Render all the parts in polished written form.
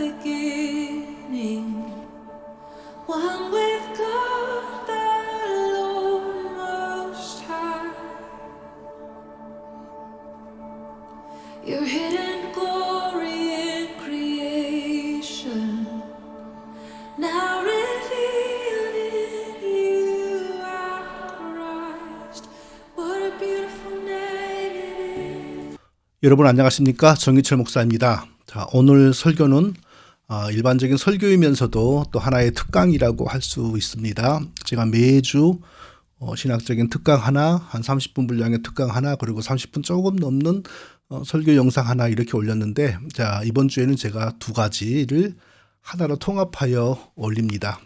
beginning, one with God the Lord Most High. Your hidden glory in creation, now revealed in you, our Christ. What a beautiful name it is. 여러분 안녕하십니까? 정희철 목사입니다. 자, 오늘 설교는 일반적인 설교이면서도 또 하나의 특강이라고 할 수 있습니다. 제가 매주 신학적인 특강 하나, 한 30분 분량의 특강 하나, 그리고 30분 조금 넘는 설교 영상 하나 이렇게 올렸는데, 자, 이번 주에는 제가 두 가지를 하나로 통합하여 올립니다.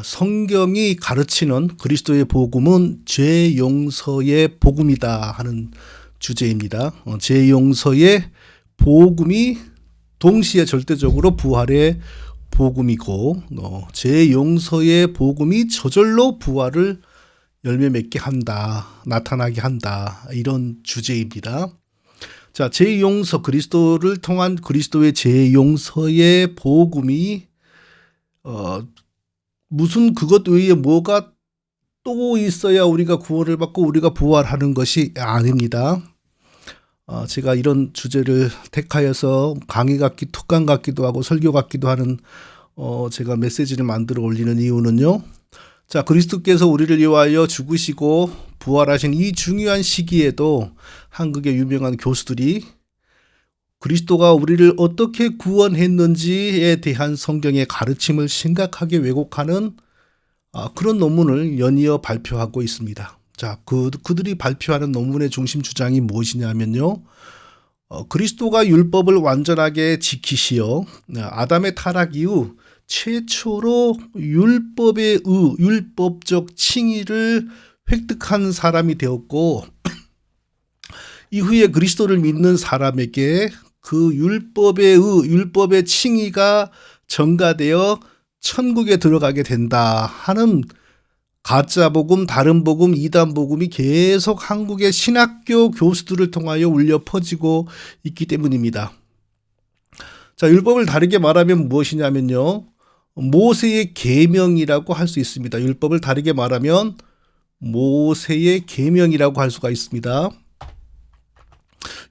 성경이 가르치는 그리스도의 복음은 죄 용서의 복음이다 하는 주제입니다. 죄 용서의 복음이 동시에 절대적으로 부활의 복음이고, 죄 용서의 복음이 저절로 부활을 열매 맺게 한다, 나타나게 한다, 이런 주제입니다. 자, 죄 용서, 그리스도를 통한 그리스도의 죄 용서의 복음이 무슨 그것 외에 뭐가 또 있어야 우리가 구원을 받고 우리가 부활하는 것이 아닙니다. 제가 이런 주제를 택하여서 강의 같기, 특강 같기도 하고 설교 같기도 하는 제가 메시지를 만들어 올리는 이유는요. 자, 그리스도께서 우리를 위하여 죽으시고 부활하신 이 중요한 시기에도 한국의 유명한 교수들이 그리스도가 우리를 어떻게 구원했는지에 대한 성경의 가르침을 심각하게 왜곡하는 그런 논문을 연이어 발표하고 있습니다. 자, 그들이 발표하는 논문의 중심 주장이 무엇이냐면요. 그리스도가 율법을 완전하게 지키시어 아담의 타락 이후 최초로 율법적 칭의를 획득한 사람이 되었고, 이후에 그리스도를 믿는 사람에게 그 율법의 칭의가 전가되어 천국에 들어가게 된다 하는 가짜 복음, 다른 복음, 이단 복음이 계속 한국의 신학교 교수들을 통하여 울려 퍼지고 있기 때문입니다. 자, 율법을 다르게 말하면 무엇이냐면요. 모세의 계명이라고 할 수 있습니다. 율법을 다르게 말하면 모세의 계명이라고 할 수가 있습니다.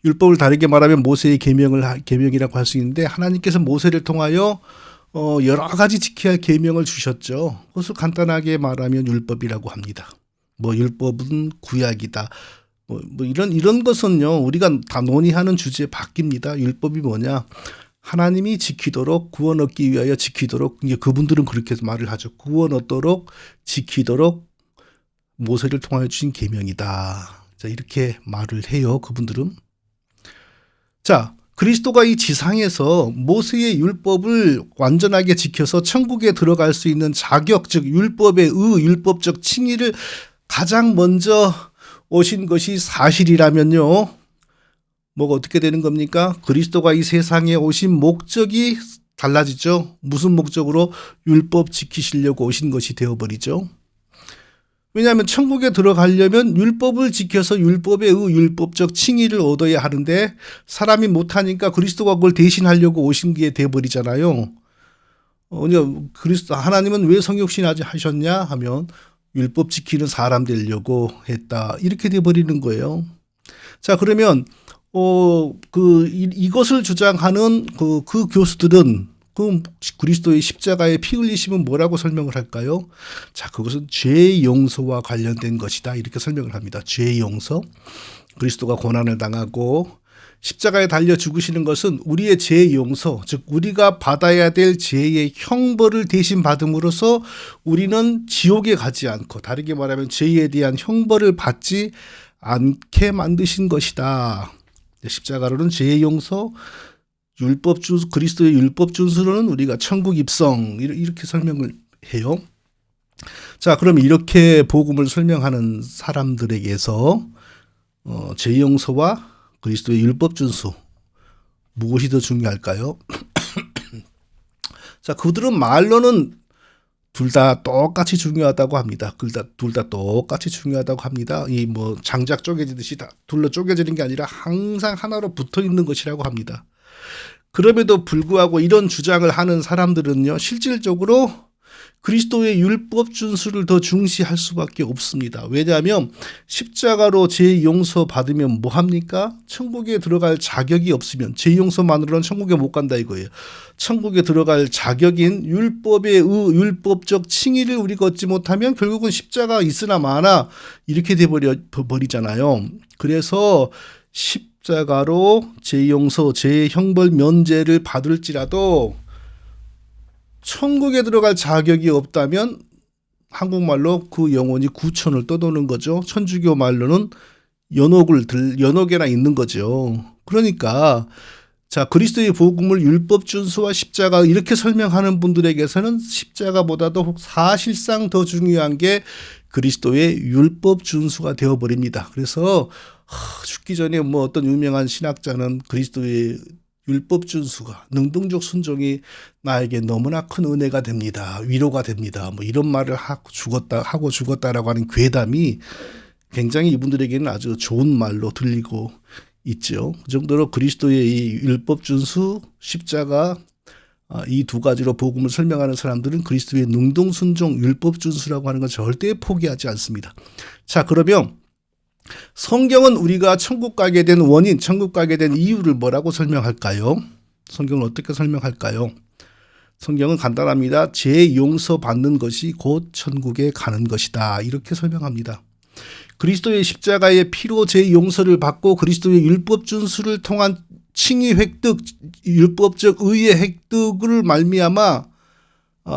율법을 다르게 말하면 모세의 계명이라고 할 수 있는데, 하나님께서 모세를 통하여 여러 가지 지켜야 할 계명을 주셨죠. 그것을 간단하게 말하면 율법이라고 합니다. 율법은 구약이다. 이런 것은요, 우리가 다 논의하는 주제에 바뀝니다. 율법이 뭐냐? 하나님이 지키도록, 구원 얻기 위하여 지키도록, 이제 그분들은 그렇게 말을 하죠. 구원 얻도록 지키도록 모세를 통하여 주신 계명이다. 자, 이렇게 말을 해요, 그분들은. 자, 그리스도가 이 지상에서 모세의 율법을 완전하게 지켜서 천국에 들어갈 수 있는 자격, 즉 율법의 율법적 칭의를 가장 먼저 오신 것이 사실이라면요. 뭐가 어떻게 되는 겁니까? 그리스도가 이 세상에 오신 목적이 달라지죠. 무슨 목적으로? 율법 지키시려고 오신 것이 되어버리죠. 왜냐하면 천국에 들어가려면 율법을 지켜서 율법의 율법적 칭의를 얻어야 하는데, 사람이 못하니까 그리스도가 그걸 대신하려고 오신 게 되어버리잖아요. 하나님은 왜 성육신 하셨냐 하면 율법 지키는 사람 되려고 했다, 이렇게 되어버리는 거예요. 자, 그러면 이것을 주장하는 그 교수들은 그리스도의 십자가의 피 흘리심은 뭐라고 설명을 할까요? 자, 그것은 죄 용서와 관련된 것이다, 이렇게 설명을 합니다. 죄 용서, 그리스도가 고난을 당하고 십자가에 달려 죽으시는 것은 우리의 죄 용서, 즉 우리가 받아야 될 죄의 형벌을 대신 받음으로써 우리는 지옥에 가지 않고, 다르게 말하면 죄에 대한 형벌을 받지 않게 만드신 것이다. 십자가로는 죄 용서, 그리스도의 율법 준수로는 우리가 천국 입성, 이렇게 설명을 해요. 자, 그럼 이렇게 복음을 설명하는 사람들에게서 죄 용서와 그리스도의 율법 준수, 무엇이 더 중요할까요? 자, 그들은 말로는 둘 다 똑같이 중요하다고 합니다. 둘 다 똑같이 중요하다고 합니다. 장작 쪼개지듯이 다 둘러 쪼개지는 게 아니라 항상 하나로 붙어 있는 것이라고 합니다. 그럼에도 불구하고 이런 주장을 하는 사람들은요, 실질적으로 그리스도의 율법 준수를 더 중시할 수밖에 없습니다. 왜냐하면 십자가로 죄 용서 받으면 뭐 합니까? 천국에 들어갈 자격이 없으면 죄 용서만으로는 천국에 못 간다 이거예요. 천국에 들어갈 자격인 율법적 칭의를 우리가 얻지 못하면 결국은 십자가 있으나 마나 이렇게 돼버리잖아요. 그래서 십자가로 죄 용서, 죄 형벌 면제를 받을지라도 천국에 들어갈 자격이 없다면 한국말로 그 영혼이 구천을 떠도는 거죠. 천주교 말로는 연옥에나 있는 거죠. 그러니까 자, 그리스도의 복음을 율법 준수와 십자가 이렇게 설명하는 분들에게서는 십자가보다도 사실상 더 중요한 게 그리스도의 율법 준수가 되어버립니다. 그래서 죽기 전에 뭐 어떤 유명한 신학자는 그리스도의 율법 준수가, 능동적 순종이 나에게 너무나 큰 은혜가 됩니다. 위로가 됩니다. 뭐 이런 말을 하고 죽었다라고 하는 괴담이 굉장히 이분들에게는 아주 좋은 말로 들리고 있죠. 그 정도로 그리스도의 이 율법 준수, 십자가 이 두 가지로 복음을 설명하는 사람들은 그리스도의 능동 순종, 율법 준수라고 하는 건 절대 포기하지 않습니다. 자, 그러면 성경은 우리가 천국 가게 된 원인, 천국 가게 된 이유를 뭐라고 설명할까요? 성경은 어떻게 설명할까요? 성경은 간단합니다. 죄 용서 받는 것이 곧 천국에 가는 것이다. 이렇게 설명합니다. 그리스도의 십자가의 피로 죄 용서를 받고 그리스도의 율법 준수를 통한 칭의 획득, 율법적 의의 획득을 말미암아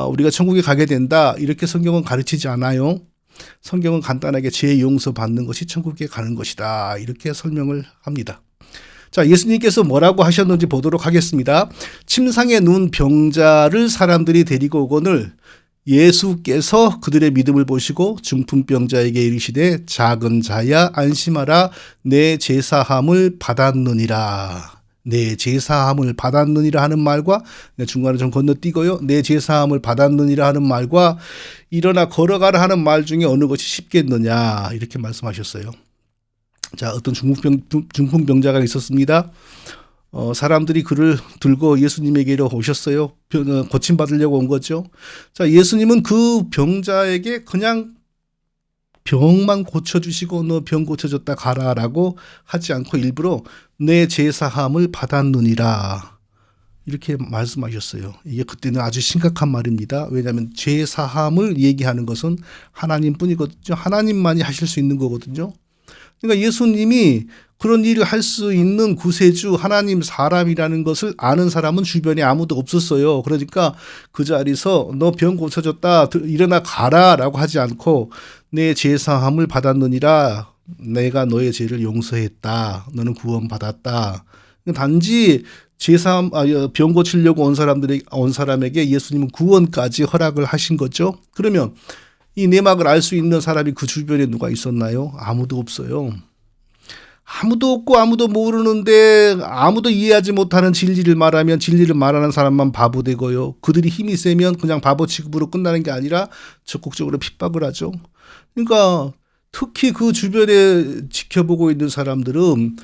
우리가 천국에 가게 된다. 이렇게 성경은 가르치지 않아요. 성경은 간단하게 죄 용서 받는 것이 천국에 가는 것이다. 이렇게 설명을 합니다. 자, 예수님께서 뭐라고 하셨는지 보도록 하겠습니다. 침상에 누운 병자를 사람들이 데리고 오거늘 예수께서 그들의 믿음을 보시고 중풍병자에게 이르시되 작은 자야 안심하라 내 제사함을 받았느니라. 내 제사함을 받았느니라 하는 말과 중간에 좀 건너뛰고요. 내 제사함을 받았느니라 하는 말과 일어나 걸어가라 하는 말 중에 어느 것이 쉽겠느냐 이렇게 말씀하셨어요. 자, 어떤 중풍병자가 있었습니다. 사람들이 그를 들고 예수님에게로 오셨어요. 고침받으려고 온 거죠. 자, 예수님은 그 병자에게 그냥 병만 고쳐주시고 너 병 고쳐줬다 가라라고 하지 않고 일부러 내 제사함을 받았느니라 이렇게 말씀하셨어요. 이게 그때는 아주 심각한 말입니다. 왜냐하면 제사함을 얘기하는 것은 하나님뿐이거든요. 하나님만이 하실 수 있는 거거든요. 그러니까 예수님이 그런 일을 할 수 있는 구세주 하나님 사람이라는 것을 아는 사람은 주변에 아무도 없었어요. 그러니까 그 자리에서 너 병 고쳐줬다 일어나 가라라고 하지 않고 내 제사함을 받았느니라 내가 너의 죄를 용서했다. 너는 구원받았다. 단지 병 고치려고 온 사람에게 예수님은 구원까지 허락을 하신 거죠. 그러면 이 내막을 알 수 있는 사람이 그 주변에 누가 있었나요? 아무도 없어요. 아무도 없고 아무도 모르는데 아무도 이해하지 못하는 진리를 말하면 진리를 말하는 사람만 바보 되고요. 그들이 힘이 세면 그냥 바보 취급으로 끝나는 게 아니라 적극적으로 핍박을 하죠. 그러니까 특히 그 주변에 지켜보고 있는 사람들은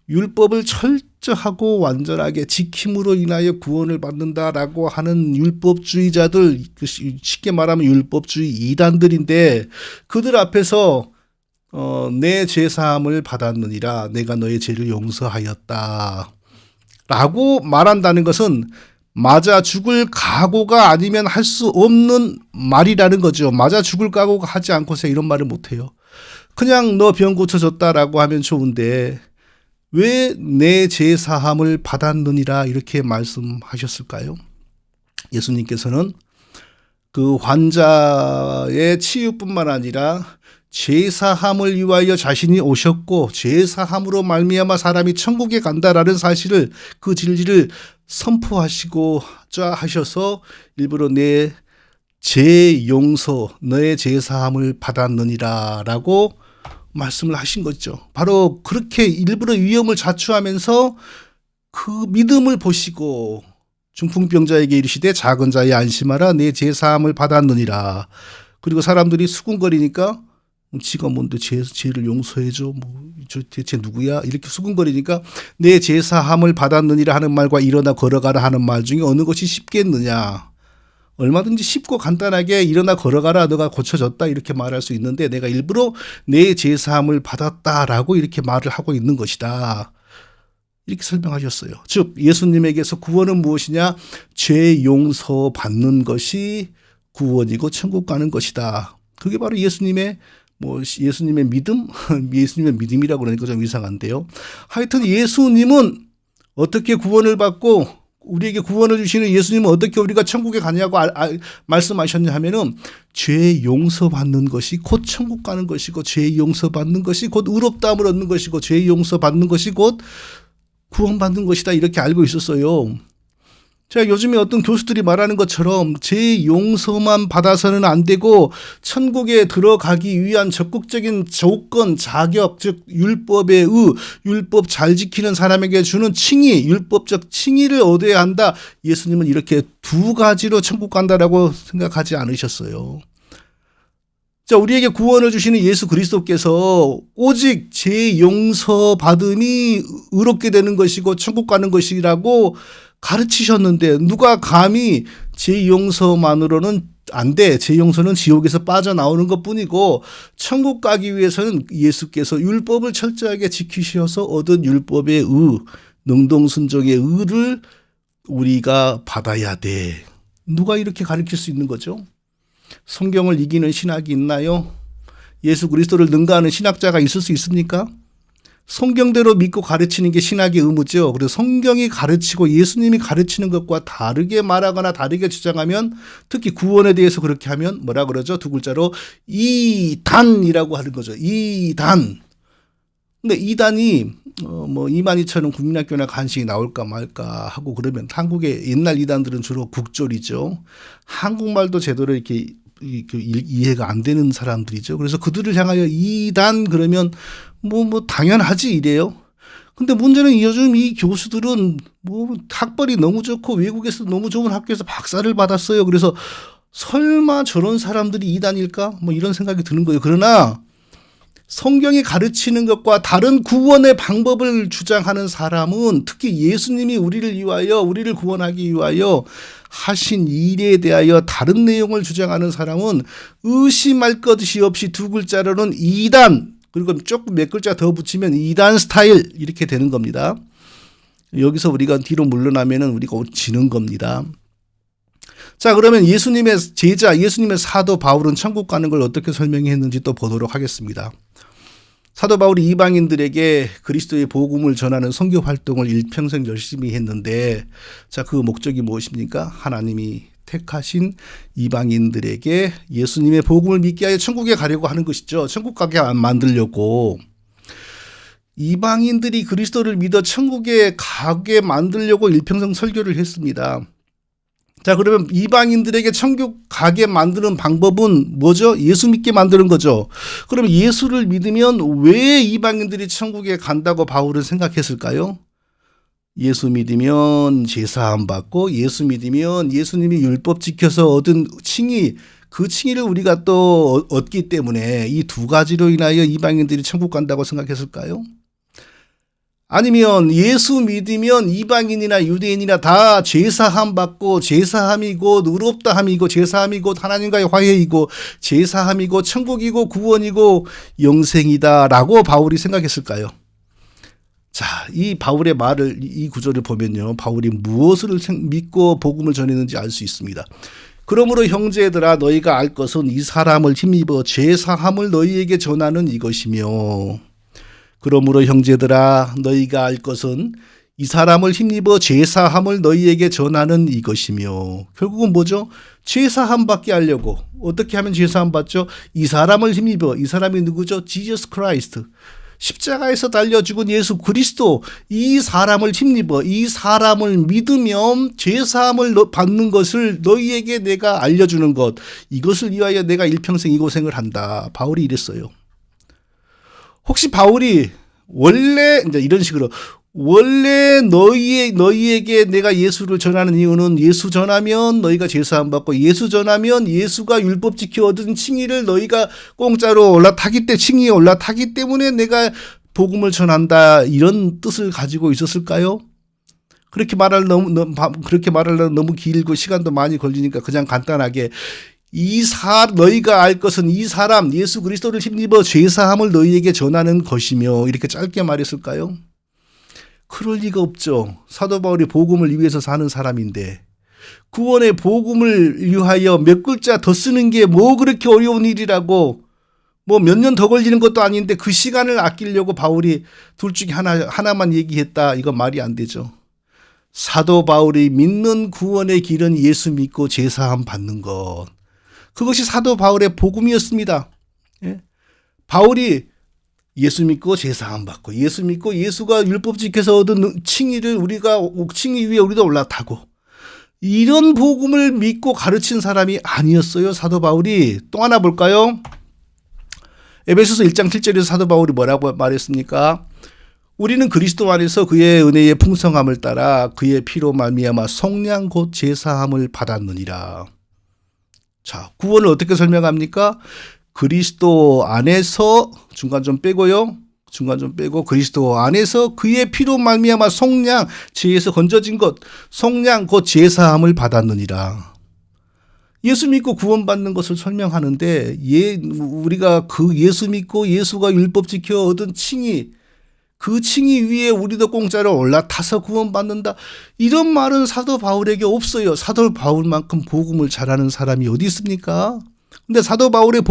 율법을 철저하고 완전하게 지킴으로 인하여 구원을 받는다라고 하는 율법주의자들, 쉽게 말하면 율법주의 이단들인데 그들 앞에서 내 제사함을 받았느니라 내가 너의 죄를 용서하였다 라고 말한다는 것은 맞아 죽을 각오가 아니면 할 수 없는 말이라는 거죠. 맞아 죽을 각오가 하지 않고서 이런 말을 못해요. 그냥 너 병 고쳐줬다라고 하면 좋은데 왜 내 제사함을 받았느니라 이렇게 말씀하셨을까요? 예수님께서는 그 환자의 치유뿐만 아니라 제사함을 위하여 자신이 오셨고 제사함으로 말미암아 사람이 천국에 간다라는 사실을 그 진리를 선포하시고자 하셔서 일부러 내 죄 용서 너의 제사함을 받았느니라 라고 말씀을 하신 거죠. 바로 그렇게 일부러 위험을 자초하면서 그 믿음을 보시고 중풍병자에게 이르시되 작은 자의 안심하라 내 제사함을 받았느니라. 그리고 사람들이 수군거리니까 지가 뭔데 죄를 용서해줘? 저 대체 누구야? 이렇게 수근거리니까 내 죄사함을 받았느니라 하는 말과 일어나 걸어가라 하는 말 중에 어느 것이 쉽겠느냐? 얼마든지 쉽고 간단하게 일어나 걸어가라, 너가 고쳐졌다 이렇게 말할 수 있는데 내가 일부러 내 죄사함을 받았다라고 이렇게 말을 하고 있는 것이다. 이렇게 설명하셨어요. 즉 예수님에게서 구원은 무엇이냐? 죄 용서 받는 것이 구원이고 천국 가는 것이다. 그게 바로 예수님의 믿음? 예수님의 믿음이라고 그러니까 좀 이상한데요. 하여튼 예수님은 어떻게 구원을 받고 우리에게 구원을 주시는 예수님은 어떻게 우리가 천국에 가냐고 말씀하셨냐 하면은 죄 용서받는 것이 곧 천국 가는 것이고 죄 용서받는 것이 곧 의롭다함을 얻는 것이고 죄 용서받는 것이 곧 구원받는 것이다 이렇게 알고 있었어요. 자, 요즘에 어떤 교수들이 말하는 것처럼 죄 용서만 받아서는 안 되고 천국에 들어가기 위한 적극적인 조건, 자격, 즉 율법의 율법 잘 지키는 사람에게 주는 칭의, 율법적 칭의를 얻어야 한다. 예수님은 이렇게 두 가지로 천국 간다라고 생각하지 않으셨어요. 자, 우리에게 구원을 주시는 예수 그리스도께서 오직 죄 용서 받음이 의롭게 되는 것이고 천국 가는 것이라고 가르치셨는데 누가 감히 죄 용서만으로는 안 돼. 죄 용서는 지옥에서 빠져나오는 것뿐이고 천국 가기 위해서는 예수께서 율법을 철저하게 지키셔서 얻은 율법의 능동순종의 의를 우리가 받아야 돼. 누가 이렇게 가르칠 수 있는 거죠? 성경을 이기는 신학이 있나요? 예수 그리스도를 능가하는 신학자가 있을 수 있습니까? 성경대로 믿고 가르치는 게 신학의 의무죠. 그래서 성경이 가르치고 예수님이 가르치는 것과 다르게 말하거나 다르게 주장하면 특히 구원에 대해서 그렇게 하면 뭐라 그러죠? 두 글자로 이단이라고 하는 거죠. 이단. 근데 이단이 이만희처럼 국민학교나 간식이 나올까 말까 하고 그러면 한국의 옛날 이단들은 주로 국졸이죠. 한국말도 제대로 이렇게 이해가 안 되는 사람들이죠. 그래서 그들을 향하여 이단 그러면 당연하지 이래요. 근데 문제는 요즘 이 교수들은 학벌이 너무 좋고 외국에서 너무 좋은 학교에서 박사를 받았어요. 그래서 설마 저런 사람들이 이단일까? 이런 생각이 드는 거예요. 그러나 성경이 가르치는 것과 다른 구원의 방법을 주장하는 사람은 특히 예수님이 우리를 위하여 우리를 구원하기 위하여 하신 일에 대하여 다른 내용을 주장하는 사람은 의심할 것이 없이 두 글자로는 이단 그리고 조금 몇 글자 더 붙이면 이단 스타일 이렇게 되는 겁니다. 여기서 우리가 뒤로 물러나면은 우리가 지는 겁니다. 자, 그러면 예수님의 제자, 예수님의 사도 바울은 천국 가는 걸 어떻게 설명했는지 또 보도록 하겠습니다. 사도 바울이 이방인들에게 그리스도의 복음을 전하는 선교 활동을 일평생 열심히 했는데 자, 그 목적이 무엇입니까? 하나님이 택하신 이방인들에게 예수님의 복음을 믿게 하여 천국에 가려고 하는 것이죠. 천국 가게 만들려고. 이방인들이 그리스도를 믿어 천국에 가게 만들려고 일평생 설교를 했습니다. 자, 그러면 이방인들에게 천국 가게 만드는 방법은 뭐죠? 예수 믿게 만드는 거죠. 그러면 예수를 믿으면 왜 이방인들이 천국에 간다고 바울은 생각했을까요? 예수 믿으면 제사함 받고 예수 믿으면 예수님이 율법 지켜서 얻은 칭의, 그 칭의를 우리가 또 얻기 때문에 이 두 가지로 인하여 이방인들이 천국 간다고 생각했을까요? 아니면 예수 믿으면 이방인이나 유대인이나 다 제사함 받고 제사함이 곧 의롭다함이 고 제사함이 곧 하나님과의 화해이고 제사함이 곧 천국이고 구원이고 영생이다라고 바울이 생각했을까요? 자, 이 바울의 말을 이 구절을 보면요. 바울이 무엇을 믿고 복음을 전했는지 알 수 있습니다. 그러므로 형제들아 너희가 알 것은 이 사람을 힘입어 제사함을 너희에게 전하는 이것이며 그러므로 형제들아 너희가 알 것은 이 사람을 힘입어 제사함을 너희에게 전하는 이것이며 결국은 뭐죠? 제사함 받게 하려고 어떻게 하면 제사함 받죠? 이 사람을 힘입어 이 사람이 누구죠? 지저스 크라이스트 십자가에서 달려 죽은 예수 그리스도 이 사람을 힘입어 이 사람을 믿으면 제사함을 받는 것을 너희에게 내가 알려주는 것 이것을 위하여 내가 일평생 이 고생을 한다. 바울이 이랬어요. 혹시 바울이 원래 이제 이런 식으로 원래 너희에게 내가 예수를 전하는 이유는 예수 전하면 너희가 제사함 받고 예수 전하면 예수가 율법 지켜 얻은 칭의를 너희가 공짜로 칭의에 올라타기 때문에 내가 복음을 전한다, 이런 뜻을 가지고 있었을까요? 그렇게 말하려면 너무 길고 시간도 많이 걸리니까 그냥 간단하게 너희가 알 것은 이 사람 예수 그리스도를 힘입어 죄사함을 너희에게 전하는 것이며, 이렇게 짧게 말했을까요? 그럴 리가 없죠. 사도 바울이 복음을 위해서 사는 사람인데 구원의 복음을 위하여 몇 글자 더 쓰는 게 뭐 그렇게 어려운 일이라고, 뭐 몇 년 더 걸리는 것도 아닌데 그 시간을 아끼려고 바울이 둘 중에 하나만 얘기했다, 이건 말이 안 되죠. 사도 바울이 믿는 구원의 길은 예수 믿고 제사함 받는 것, 그것이 사도 바울의 복음이었습니다. 예? 바울이 예수 믿고 제사함 받고 예수 믿고 예수가 율법 지켜서 얻은 칭의 위에 우리도 올라타고, 이런 복음을 믿고 가르친 사람이 아니었어요, 사도 바울이. 또 하나 볼까요? 에베소서 1장 7절에서 사도 바울이 뭐라고 말했습니까? 우리는 그리스도 안에서 그의 은혜의 풍성함을 따라 그의 피로 말미암아 속량 곧 제사함을 받았느니라. 자, 구원을 어떻게 설명합니까? 그리스도 안에서, 중간 좀 빼고 그리스도 안에서 그의 피로 말미암아 속량, 죄에서 건져진 것, 속량 곧 제사함을 받았느니라. 예수 믿고 구원받는 것을 설명하는데, 우리가 그 예수 믿고 예수가 율법 지켜 얻은 칭의, 그 칭의 위에 우리도 공짜로 올라타서 구원받는다, 이런 말은 사도 바울에게 없어요. 사도 바울만큼 복음을 잘하는 사람이 어디 있습니까? 근데 사도 바울의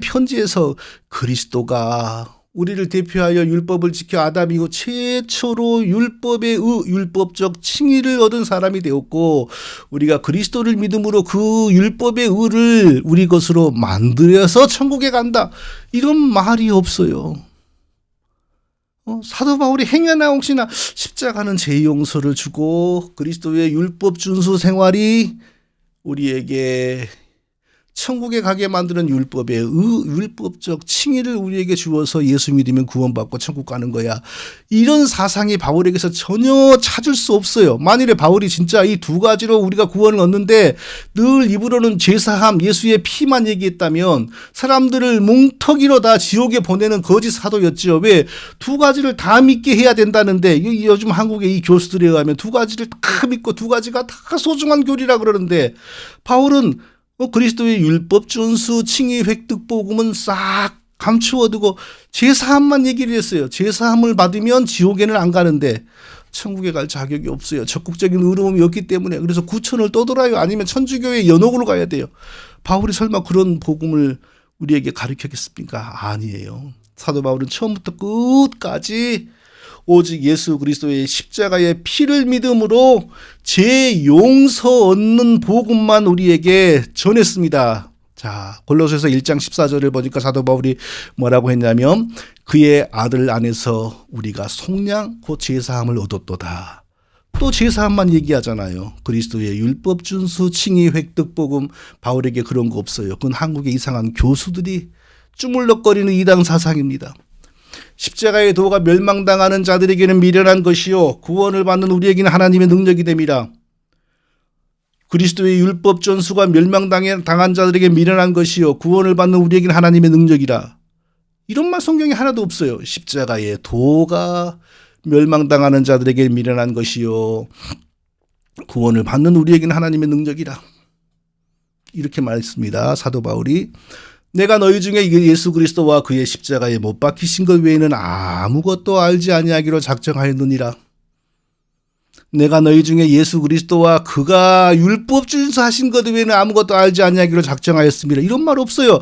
편지에서 그리스도가 우리를 대표하여 율법을 지켜 아담 이후 최초로 율법적 칭의를 얻은 사람이 되었고, 우리가 그리스도를 믿음으로 그 율법의 의를 우리 것으로 만들어서 천국에 간다, 이런 말이 없어요. 사도 바울이 행여나 혹시나 십자가는 죄 용서를 주고 그리스도의 율법 준수 생활이 우리에게 천국에 가게 만드는 율법적 칭의를 우리에게 주어서 예수 믿으면 구원받고 천국 가는 거야, 이런 사상이 바울에게서 전혀 찾을 수 없어요. 만일에 바울이 진짜 이 두 가지로 우리가 구원을 얻는데 늘 입으로는 제사함, 예수의 피만 얘기했다면 사람들을 뭉터기로 다 지옥에 보내는 거짓 사도였죠. 왜? 두 가지를 다 믿게 해야 된다는데, 요즘 한국의 이 교수들에 의하면 두 가지를 다 믿고 두 가지가 다 소중한 교리라 그러는데, 바울은 그리스도의 율법 준수 칭의 획득 복음은 싹 감추어두고 제사함만 얘기를 했어요. 제사함을 받으면 지옥에는 안 가는데 천국에 갈 자격이 없어요. 적극적인 의로움이 없기 때문에. 그래서 구천을 떠돌아요. 아니면 천주교의 연옥으로 가야 돼요. 바울이 설마 그런 복음을 우리에게 가르쳤겠습니까? 아니에요. 사도 바울은 처음부터 끝까지 오직 예수 그리스도의 십자가의 피를 믿음으로 죄 용서 얻는 복음만 우리에게 전했습니다. 자, 골로새서 1장 14절을 보니까 사도 바울이 뭐라고 했냐면, 그의 아들 안에서 우리가 속량 곧 제사함을 얻었도다. 또 제사함만 얘기하잖아요. 그리스도의 율법 준수 칭의 획득 복음, 바울에게 그런 거 없어요. 그건 한국의 이상한 교수들이 쭈물럭거리는 이단 사상입니다. 십자가의 도가 멸망당하는 자들에게는 미련한 것이요 구원을 받는 우리에게는 하나님의 능력이 됨이라. 그리스도의 율법 전수가 멸망당한 자들에게 미련한 것이요 구원을 받는 우리에게는 하나님의 능력이라. 이런 말 성경에 하나도 없어요. 십자가의 도가 멸망당하는 자들에게 미련한 것이요 구원을 받는 우리에게는 하나님의 능력이라. 이렇게 말했습니다. 사도 바울이. 내가 너희 중에 예수 그리스도와 그의 십자가에 못 박히신 것 외에는 아무것도 알지 아니하기로 작정하였느니라. 내가 너희 중에 예수 그리스도와 그가 율법 준수하신 것 외에는 아무것도 알지 아니하기로 작정하였습니다. 이런 말 없어요.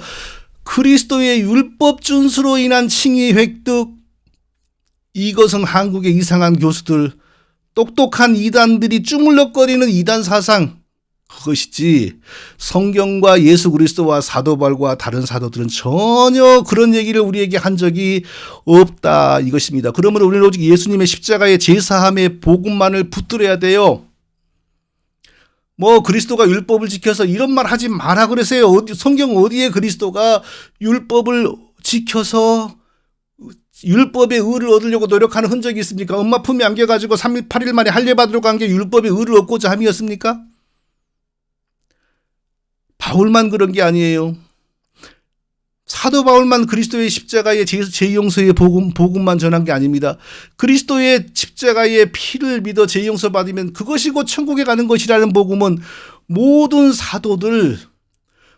그리스도의 율법 준수로 인한 칭의 획득, 이것은 한국의 이상한 교수들, 똑똑한 이단들이 쭈물럭거리는 이단 사상, 그것이지 성경과 예수 그리스도와 사도 바울과 다른 사도들은 전혀 그런 얘기를 우리에게 한 적이 없다, 이것입니다. 그러면 우리는 오직 예수님의 십자가의 제사함의 복음만을 붙들어야 돼요. 뭐 그리스도가 율법을 지켜서 이런 말 하지 마라 그러세요. 성경 어디에 그리스도가 율법을 지켜서 율법의 의를 얻으려고 노력하는 흔적이 있습니까? 엄마 품에 안겨가지고 3일 8일 만에 할례받으러 간 게 율법의 의를 얻고자 함이었습니까? 바울만 그런 게 아니에요. 사도 바울만 그리스도의 십자가의 제2용서의 복음만 전한 게 아닙니다. 그리스도의 십자가의 피를 믿어 제2용서 받으면 그것이 곧 천국에 가는 것이라는 복음은 모든 사도들,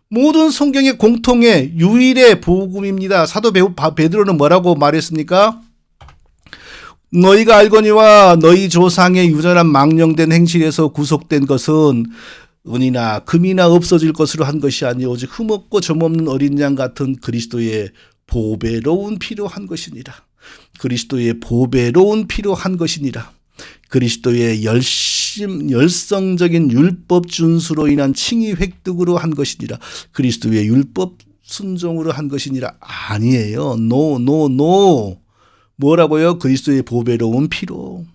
모든 성경의 공통의 유일의 복음입니다. 사도 베드로는 뭐라고 말했습니까? 너희가 알거니와 너희 조상의 유전한 망령된 행실에서 구속된 것은 은이나 금이나 없어질 것으로 한 것이 아니오 오직 흠없고 점없는 어린 양 같은 그리스도의 보배로운 피로 한 것이니라. 그리스도의 보배로운 피로 한 것이니라. 그리스도의 열성적인 율법 준수로 인한 칭의 획득으로 한 것이니라. 그리스도의 율법 순종으로 한 것이니라. 아니에요. 노. 뭐라고요? 그리스도의 보배로운 피로.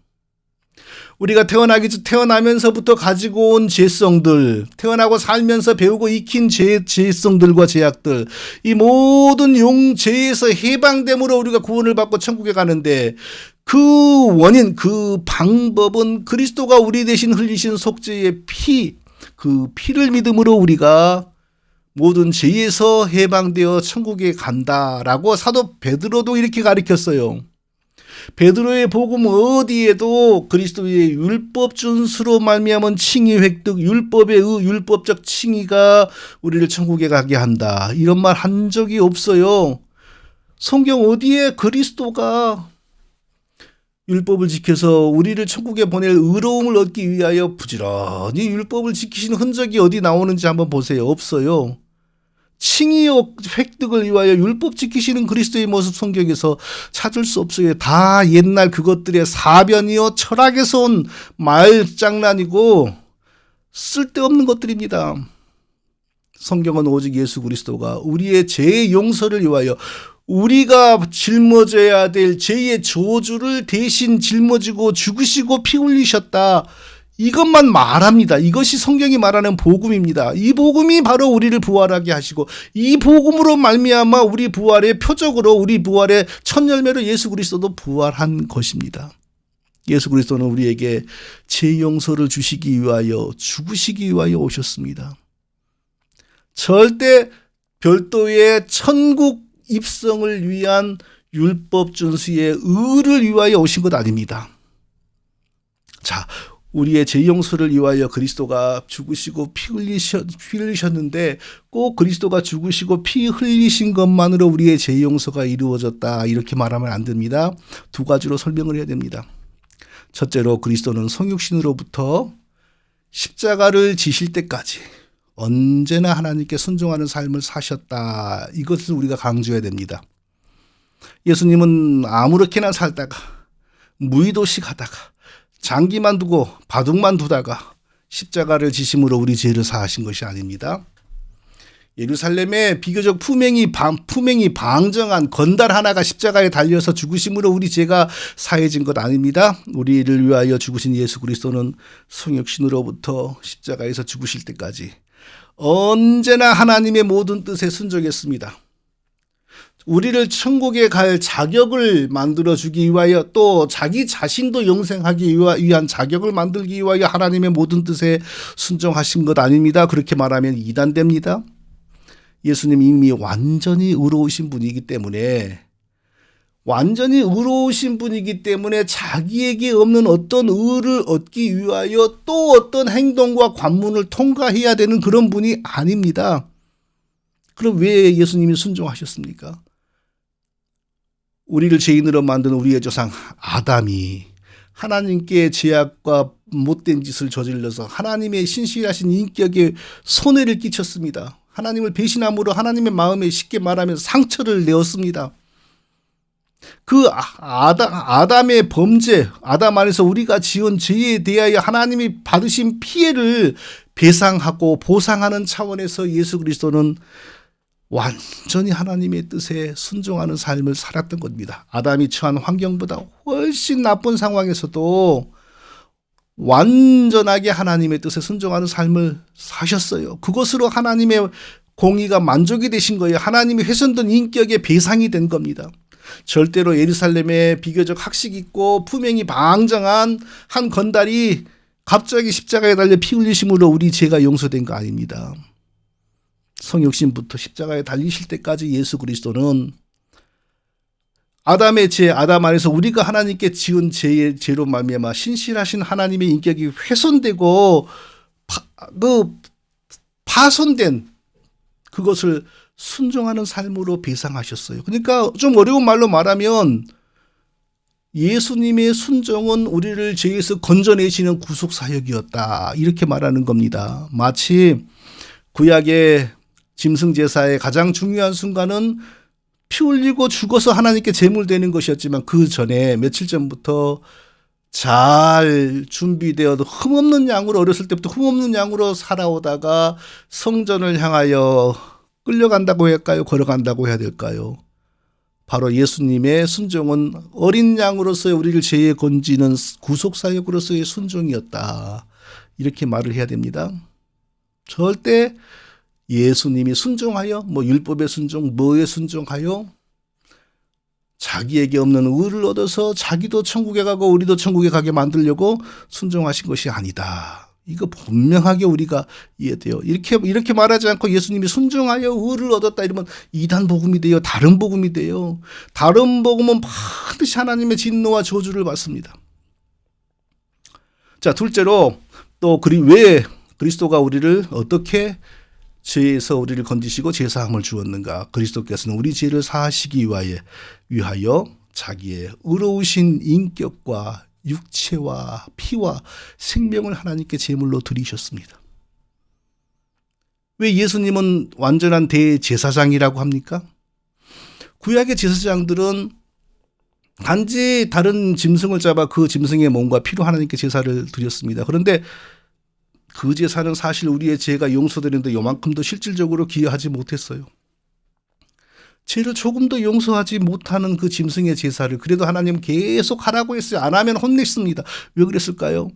우리가 태어나면서부터 가지고 온 죄성들, 태어나고 살면서 배우고 익힌 죄성들과 죄악들, 이 모든 죄에서 해방됨으로 우리가 구원을 받고 천국에 가는데 그 원인, 그 방법은 그리스도가 우리 대신 흘리신 속죄의 피, 그 피를 믿음으로 우리가 모든 죄에서 해방되어 천국에 간다라고 사도 베드로도 이렇게 가르쳤어요. 베드로의 복음 어디에도 그리스도의 율법 준수로 말미암은 칭의 획득, 율법의 율법적 칭의가 우리를 천국에 가게 한다. 이런 말 한 적이 없어요. 성경 어디에 그리스도가 율법을 지켜서 우리를 천국에 보낼 의로움을 얻기 위하여 부지런히 율법을 지키시는 흔적이 어디 나오는지 한번 보세요. 없어요. 칭의 획득을 위하여 율법 지키시는 그리스도의 모습 성경에서 찾을 수 없어요. 다 옛날 그것들의 사변이요 철학에서 온 말장난이고 쓸데없는 것들입니다. 성경은 오직 예수 그리스도가 우리의 죄의 용서를 위하여 우리가 짊어져야 될 죄의 저주를 대신 짊어지고 죽으시고 피 흘리셨다. 이것만 말합니다. 이것이 성경이 말하는 복음입니다. 이 복음이 바로 우리를 부활하게 하시고 이 복음으로 말미암아 우리 부활의 표적으로 우리 부활의 첫 열매로 예수 그리스도도 부활한 것입니다. 예수 그리스도는 우리에게 죄 용서를 주시기 위하여 죽으시기 위하여 오셨습니다. 절대 별도의 천국 입성을 위한 율법 준수의 의를 위하여 오신 것 아닙니다. 자, 우리의 죄 용서를 위하여 그리스도가 죽으시고 피 흘리셨는데 꼭 그리스도가 죽으시고 피 흘리신 것만으로 우리의 죄 용서가 이루어졌다 이렇게 말하면 안 됩니다. 두 가지로 설명을 해야 됩니다. 첫째로 그리스도는 성육신으로부터 십자가를 지실 때까지 언제나 하나님께 순종하는 삶을 사셨다. 이것을 우리가 강조해야 됩니다. 예수님은 아무렇게나 살다가 무의도식 하다가 장기만 두고 바둑만 두다가 십자가를 지심으로 우리 죄를 사하신 것이 아닙니다. 예루살렘에 비교적 품행이 방정한 건달 하나가 십자가에 달려서 죽으심으로 우리 죄가 사해진 것 아닙니다. 우리를 위하여 죽으신 예수 그리스도는 성육신으로부터 십자가에서 죽으실 때까지 언제나 하나님의 모든 뜻에 순종했습니다. 우리를 천국에 갈 자격을 만들어주기 위하여 또 자기 자신도 영생하기 위한 자격을 만들기 위하여 하나님의 모든 뜻에 순종하신 것 아닙니다. 그렇게 말하면 이단됩니다. 예수님 이미 완전히 의로우신 분이기 때문에 자기에게 없는 어떤 의를 얻기 위하여 또 어떤 행동과 관문을 통과해야 되는 그런 분이 아닙니다. 그럼 왜 예수님이 순종하셨습니까? 우리를 죄인으로 만든 우리의 조상 아담이 하나님께 죄악과 못된 짓을 저질러서 하나님의 신실하신 인격에 손해를 끼쳤습니다. 하나님을 배신함으로 하나님의 마음에 쉽게 말하면 상처를 내었습니다. 그 아담의 범죄, 아담 안에서 우리가 지은 죄에 대하여 하나님이 받으신 피해를 배상하고 보상하는 차원에서 예수 그리스도는 완전히 하나님의 뜻에 순종하는 삶을 살았던 겁니다. 아담이 처한 환경보다 훨씬 나쁜 상황에서도 완전하게 하나님의 뜻에 순종하는 삶을 사셨어요. 그것으로 하나님의 공의가 만족이 되신 거예요. 하나님이 훼손된 인격의 배상이 된 겁니다. 절대로 예루살렘에 비교적 학식 있고 품행이 방장한 한 건달이 갑자기 십자가에 달려 피 흘리심으로 우리 죄가 용서된 거 아닙니다. 성육신부터 십자가에 달리실 때까지 예수 그리스도는 아담의 죄, 아담 안에서 우리가 하나님께 지은 죄로 말미암아 신실하신 하나님의 인격이 훼손되고 파손된 그것을 순종하는 삶으로 배상하셨어요. 그러니까 좀 어려운 말로 말하면 예수님의 순종은 우리를 죄에서 건져내시는 구속사역이었다. 이렇게 말하는 겁니다. 마치 구약의 짐승제사의 가장 중요한 순간은 피 흘리고 죽어서 하나님께 제물되는 것이었지만 그 전에 며칠 전부터 잘 준비되어 흠없는 양으로 어렸을 때부터 흠없는 양으로 살아오다가 성전을 향하여 끌려간다고 할까요? 걸어간다고 해야 될까요? 바로 예수님의 순종은 어린 양으로서의 우리를 죄에 건지는 구속사역으로서의 순종이었다. 이렇게 말을 해야 됩니다. 절대 예수님이 순종하여 율법에 순종, 뭐에 순종하여 자기에게 없는 의를 얻어서 자기도 천국에 가고 우리도 천국에 가게 만들려고 순종하신 것이 아니다. 이거 분명하게 우리가 이해돼요. 이렇게 말하지 않고 예수님이 순종하여 의를 얻었다 이러면 이단 복음이 돼요. 다른 복음이 돼요. 다른 복음은 반드시 하나님의 진노와 저주를 받습니다. 자, 둘째로 또 왜 그리스도가 우리를 어떻게 죄에서 우리를 건지시고 죄사함을 주었는가? 그리스도께서는 우리 죄를 사하시기 위하여 자기의 의로우신 인격과 육체와 피와 생명을 하나님께 제물로 드리셨습니다. 왜 예수님은 완전한 대제사장이라고 합니까? 구약의 제사장들은 단지 다른 짐승을 잡아 그 짐승의 몸과 피로 하나님께 제사를 드렸습니다. 그런데 그 제사는 사실 우리의 죄가 용서되는데 요만큼도 실질적으로 기여하지 못했어요. 죄를 조금도 용서하지 못하는 그 짐승의 제사를 그래도 하나님은 계속 하라고 했어요. 안 하면 혼냈습니다. 왜 그랬을까요?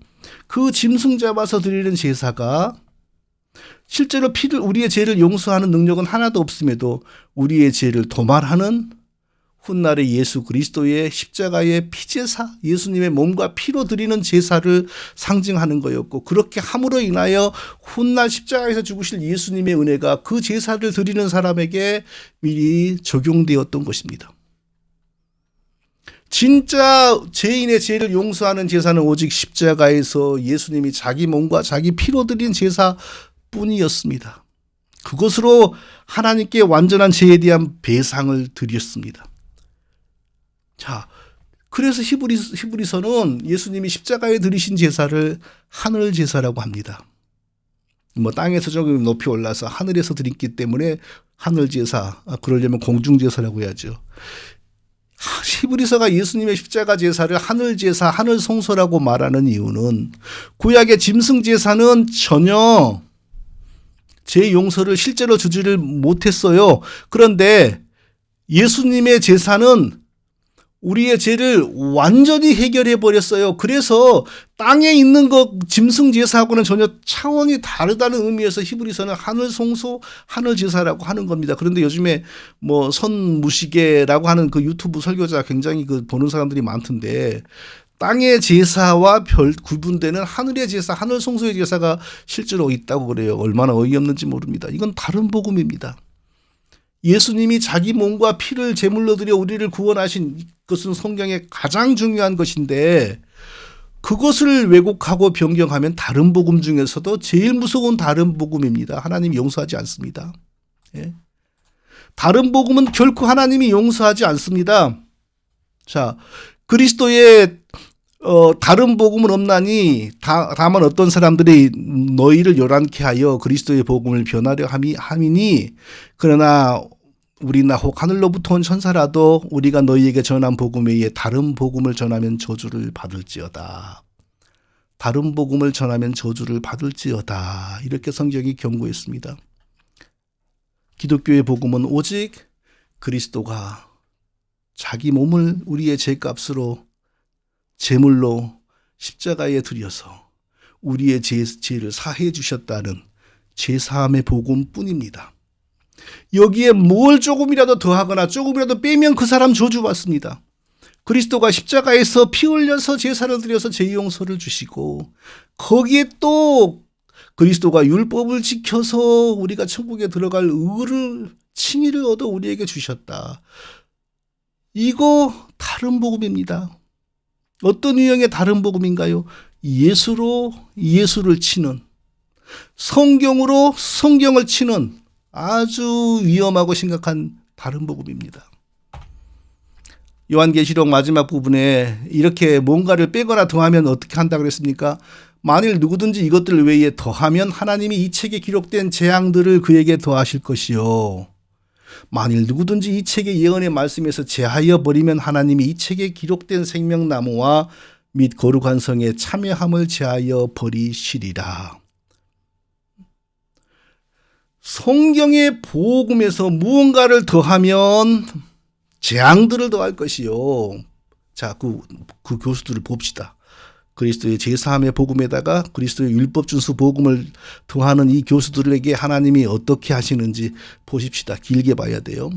그 짐승 잡아서 드리는 제사가 실제로 우리의 죄를 용서하는 능력은 하나도 없음에도 우리의 죄를 도말하는 훗날의 예수 그리스도의 십자가의 피제사, 예수님의 몸과 피로 드리는 제사를 상징하는 거였고, 그렇게 함으로 인하여 훗날 십자가에서 죽으실 예수님의 은혜가 그 제사를 드리는 사람에게 미리 적용되었던 것입니다. 진짜 죄인의 죄를 용서하는 제사는 오직 십자가에서 예수님이 자기 몸과 자기 피로 드린 제사뿐이었습니다. 그것으로 하나님께 완전한 죄에 대한 배상을 드렸습니다. 자, 그래서 히브리서는 예수님이 십자가에 드리신 제사를 하늘 제사라고 합니다. 땅에서 조금 높이 올라서 하늘에서 드렸기 때문에 하늘 제사, 그러려면 공중 제사라고 해야죠. 히브리서가 예수님의 십자가 제사를 하늘 제사, 하늘 성소라고 말하는 이유는 구약의 짐승 제사는 전혀 죄 용서를 실제로 주지를 못했어요. 그런데 예수님의 제사는 우리의 죄를 완전히 해결해 버렸어요. 그래서 땅에 있는 짐승 제사하고는 전혀 차원이 다르다는 의미에서 히브리서는 하늘 성소, 하늘 제사라고 하는 겁니다. 그런데 요즘에 선무시계라고 하는 그 유튜브 설교자 굉장히 보는 사람들이 많던데, 땅의 제사와 구분되는 하늘의 제사, 하늘 성소의 제사가 실제로 있다고 그래요. 얼마나 어이없는지 모릅니다. 이건 다른 복음입니다. 예수님이 자기 몸과 피를 제물로 드려 우리를 구원하신 것은 성경의 가장 중요한 것인데, 그것을 왜곡하고 변경하면 다른 복음 중에서도 제일 무서운 다른 복음입니다. 하나님이 용서하지 않습니다. 예. 다른 복음은 결코 하나님이 용서하지 않습니다. 자, 그리스도의 다른 복음은 없나니 다만 어떤 사람들이 너희를 요란케 하여 그리스도의 복음을 변하려 함이니, 그러나 우리나 혹 하늘로부터 온 천사라도 우리가 너희에게 전한 복음 외에 다른 복음을 전하면 저주를 받을지어다. 다른 복음을 전하면 저주를 받을지어다. 이렇게 성경이 경고했습니다. 기독교의 복음은 오직 그리스도가 자기 몸을 우리의 죄값으로 제물로 십자가에 드려서 우리의 죄를 사해 주셨다는 죄사함의 복음뿐입니다. 여기에 뭘 조금이라도 더하거나 조금이라도 빼면 그 사람 저주받습니다. 그리스도가 십자가에서 피 흘려서 제사를 드려서 죄 용서를 주시고 거기에 또 그리스도가 율법을 지켜서 우리가 천국에 들어갈 의를 칭의를 얻어 우리에게 주셨다. 이거 다른 복음입니다. 어떤 유형의 다른 복음인가요? 예수를 치는, 성경으로 성경을 치는 아주 위험하고 심각한 다른 복음입니다. 요한계시록 마지막 부분에 이렇게 뭔가를 빼거나 더하면 어떻게 한다고 그랬습니까? 만일 누구든지 이것들 외에 더하면 하나님이 이 책에 기록된 재앙들을 그에게 더하실 것이요. 만일 누구든지 이 책의 예언의 말씀에서 제하여 버리면 하나님이 이 책에 기록된 생명나무와 및 거룩한 성에 참여함을 제하여 버리시리라. 성경의 복음에서 무언가를 더하면 재앙들을 더할 것이요. 자, 그 교수들을 봅시다. 그리스도의 제사함의 복음에다가 그리스도의 율법준수 복음을 더하는 이 교수들에게 하나님이 어떻게 하시는지 보십시다. 길게 봐야 돼요.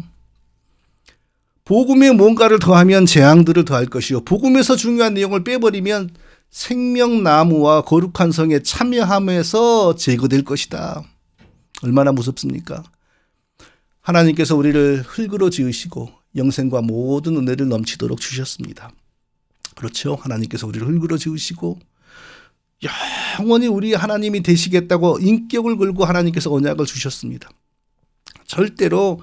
복음에 뭔가를 더하면 재앙들을 더할 것이요. 복음에서 중요한 내용을 빼버리면 생명나무와 거룩한 성에 참여함에서 제거될 것이다. 얼마나 무섭습니까? 하나님께서 우리를 흙으로 지으시고 영생과 모든 은혜를 넘치도록 주셨습니다. 그렇죠. 하나님께서 우리를 흙으로 지으시고 영원히 우리 하나님이 되시겠다고 인격을 걸고 하나님께서 언약을 주셨습니다. 절대로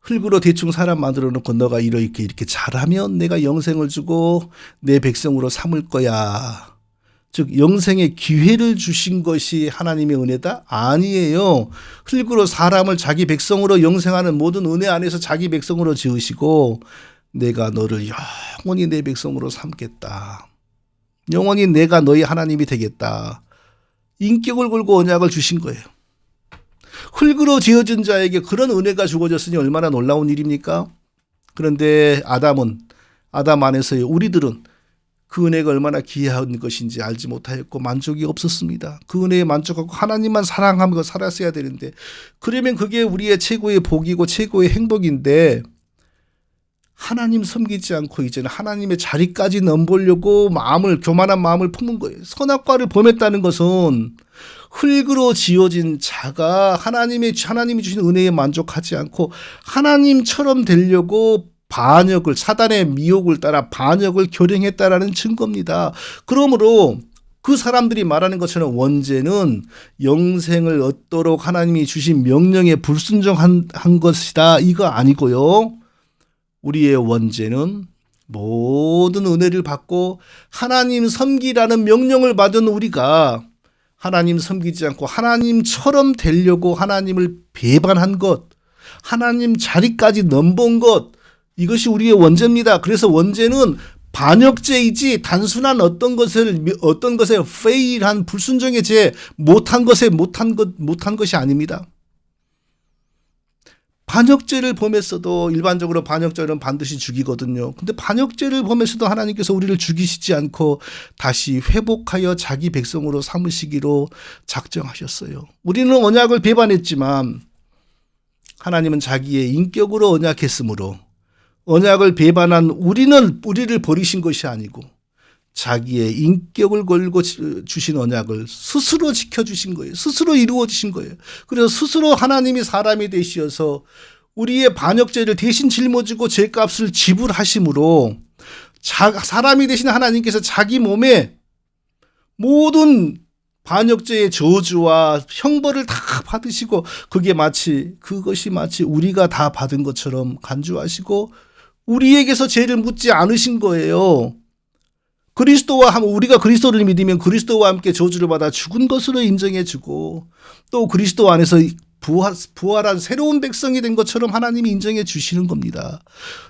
흙으로 대충 사람 만들어 놓고 너가 이렇게 잘하면 내가 영생을 주고 내 백성으로 삼을 거야. 즉 영생의 기회를 주신 것이 하나님의 은혜다? 아니에요. 흙으로 사람을 자기 백성으로 영생하는 모든 은혜 안에서 자기 백성으로 지으시고 내가 너를 영원히 내 백성으로 삼겠다. 영원히 내가 너희 하나님이 되겠다. 인격을 걸고 언약을 주신 거예요. 흙으로 지어진 자에게 그런 은혜가 주어졌으니 얼마나 놀라운 일입니까? 그런데 아담 안에서의 우리들은 그 은혜가 얼마나 귀한 것인지 알지 못하였고 만족이 없었습니다. 그 은혜에 만족하고 하나님만 사랑하며 살았어야 되는데 그러면 그게 우리의 최고의 복이고 최고의 행복인데 하나님 섬기지 않고 이제는 하나님의 자리까지 넘보려고 교만한 마음을 품은 거예요. 선악과를 범했다는 것은 흙으로 지어진 자가 하나님이 주신 은혜에 만족하지 않고 하나님처럼 되려고 사단의 미혹을 따라 반역을 결행했다라는 증거입니다. 그러므로 그 사람들이 말하는 것처럼 원죄는 영생을 얻도록 하나님이 주신 명령에 불순종한 것이다. 이거 아니고요. 우리의 원죄는 모든 은혜를 받고 하나님 섬기라는 명령을 받은 우리가 하나님 섬기지 않고 하나님처럼 되려고 하나님을 배반한 것, 하나님 자리까지 넘본 것, 이것이 우리의 원죄입니다. 그래서 원죄는 반역죄이지 단순한 어떤 것에 fail한 불순종의 죄, 못한 것이 아닙니다. 반역죄를 범했어도 일반적으로 반역죄는 반드시 죽이거든요. 근데 반역죄를 범했어도 하나님께서 우리를 죽이시지 않고 다시 회복하여 자기 백성으로 삼으시기로 작정하셨어요. 우리는 언약을 배반했지만 하나님은 자기의 인격으로 언약했으므로 언약을 배반한 우리를 버리신 것이 아니고 자기의 인격을 걸고 주신 언약을 스스로 지켜주신 거예요. 스스로 이루어주신 거예요. 그래서 스스로 하나님이 사람이 되시어서 우리의 반역죄를 대신 짊어지고 죄값을 지불하심으로 사람이 되신 하나님께서 자기 몸에 모든 반역죄의 저주와 형벌을 다 받으시고 그것이 마치 우리가 다 받은 것처럼 간주하시고 우리에게서 죄를 묻지 않으신 거예요. 우리가 그리스도를 믿으면 그리스도와 함께 저주를 받아 죽은 것으로 인정해주고 또 그리스도 안에서 부활한 새로운 백성이 된 것처럼 하나님이 인정해 주시는 겁니다.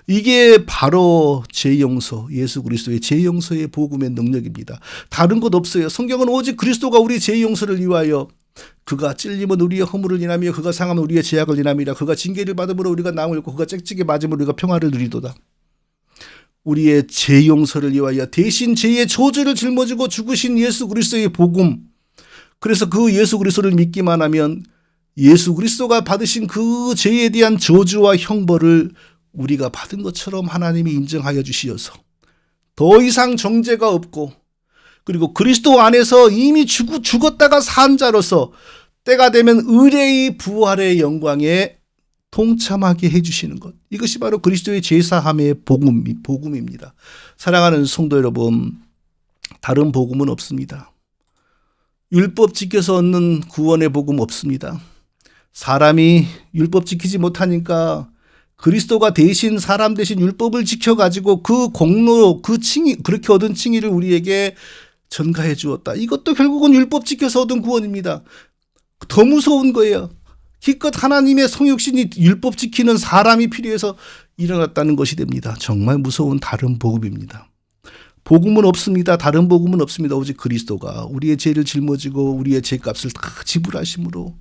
이게 바로 죄용서, 예수 그리스도의 죄용서의 복음의 능력입니다. 다른 것 없어요. 성경은 오직 그리스도가 우리 죄용서를 위하여 그가 찔림은 우리의 허물을 인하며 그가 상함은 우리의 죄악을 인함이라. 그가 징계를 받음으로 우리가 나음을 얻고 그가 짹짹이 맞음으로 우리가 평화를 누리도다. 우리의 죄 용서를 위하여 대신 죄의 저주를 짊어지고 죽으신 예수 그리스도의 복음. 그래서 그 예수 그리스도를 믿기만 하면 예수 그리스도가 받으신 그 죄에 대한 저주와 형벌을 우리가 받은 것처럼 하나님이 인정하여 주시어서 더 이상 정죄가 없고, 그리고 그리스도 안에서 이미 죽었다가 산 자로서 때가 되면 의뢰의 부활의 영광에 동참하게 해주시는 것, 이것이 바로 그리스도의 제사함의 복음입니다. 사랑하는 성도 여러분, 다른 복음은 없습니다. 율법 지켜서 얻는 구원의 복음 없습니다. 사람이 율법 지키지 못하니까 그리스도가 대신, 사람 대신 율법을 지켜가지고 그 공로, 그 칭의, 그렇게 얻은 칭의를 우리에게 전가해 주었다. 이것도 결국은 율법 지켜서 얻은 구원입니다. 더 무서운 거예요. 기껏 하나님의 성육신이 율법 지키는 사람이 필요해서 일어났다는 것이 됩니다. 정말 무서운 다른 복음입니다. 복음은 없습니다. 다른 복음은 없습니다. 오직 그리스도가 우리의 죄를 짊어지고 우리의 죄값을 다 지불하심으로,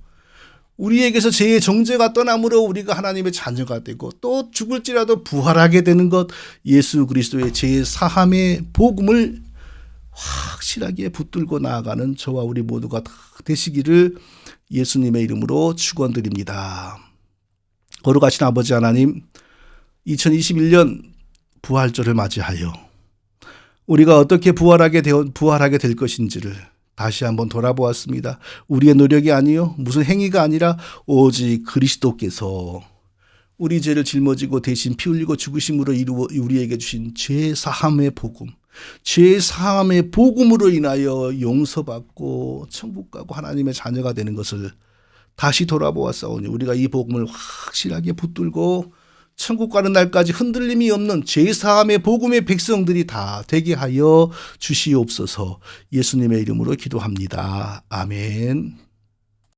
우리에게서 죄의 정죄가 떠남으로 우리가 하나님의 자녀가 되고, 또 죽을지라도 부활하게 되는 것, 예수 그리스도의 죄 사함의 복음을 확실하게 붙들고 나아가는 저와 우리 모두가 다 되시기를 예수님의 이름으로 축원드립니다. 거룩하신 아버지 하나님, 2021년 부활절을 맞이하여 우리가 어떻게 부활하게 될 것인지를 다시 한번 돌아보았습니다. 우리의 노력이 아니요, 무슨 행위가 아니라 오직 그리스도께서 우리 죄를 짊어지고 대신 피 흘리고 죽으심으로 우리에게 주신 죄 사함의 복음, 죄 사함의 복음으로 인하여 용서받고 천국 가고 하나님의 자녀가 되는 것을 다시 돌아보았사오니, 우리가 이 복음을 확실하게 붙들고 천국 가는 날까지 흔들림이 없는 죄 사함의 복음의 백성들이 다 되게 하여 주시옵소서. 예수님의 이름으로 기도합니다. 아멘.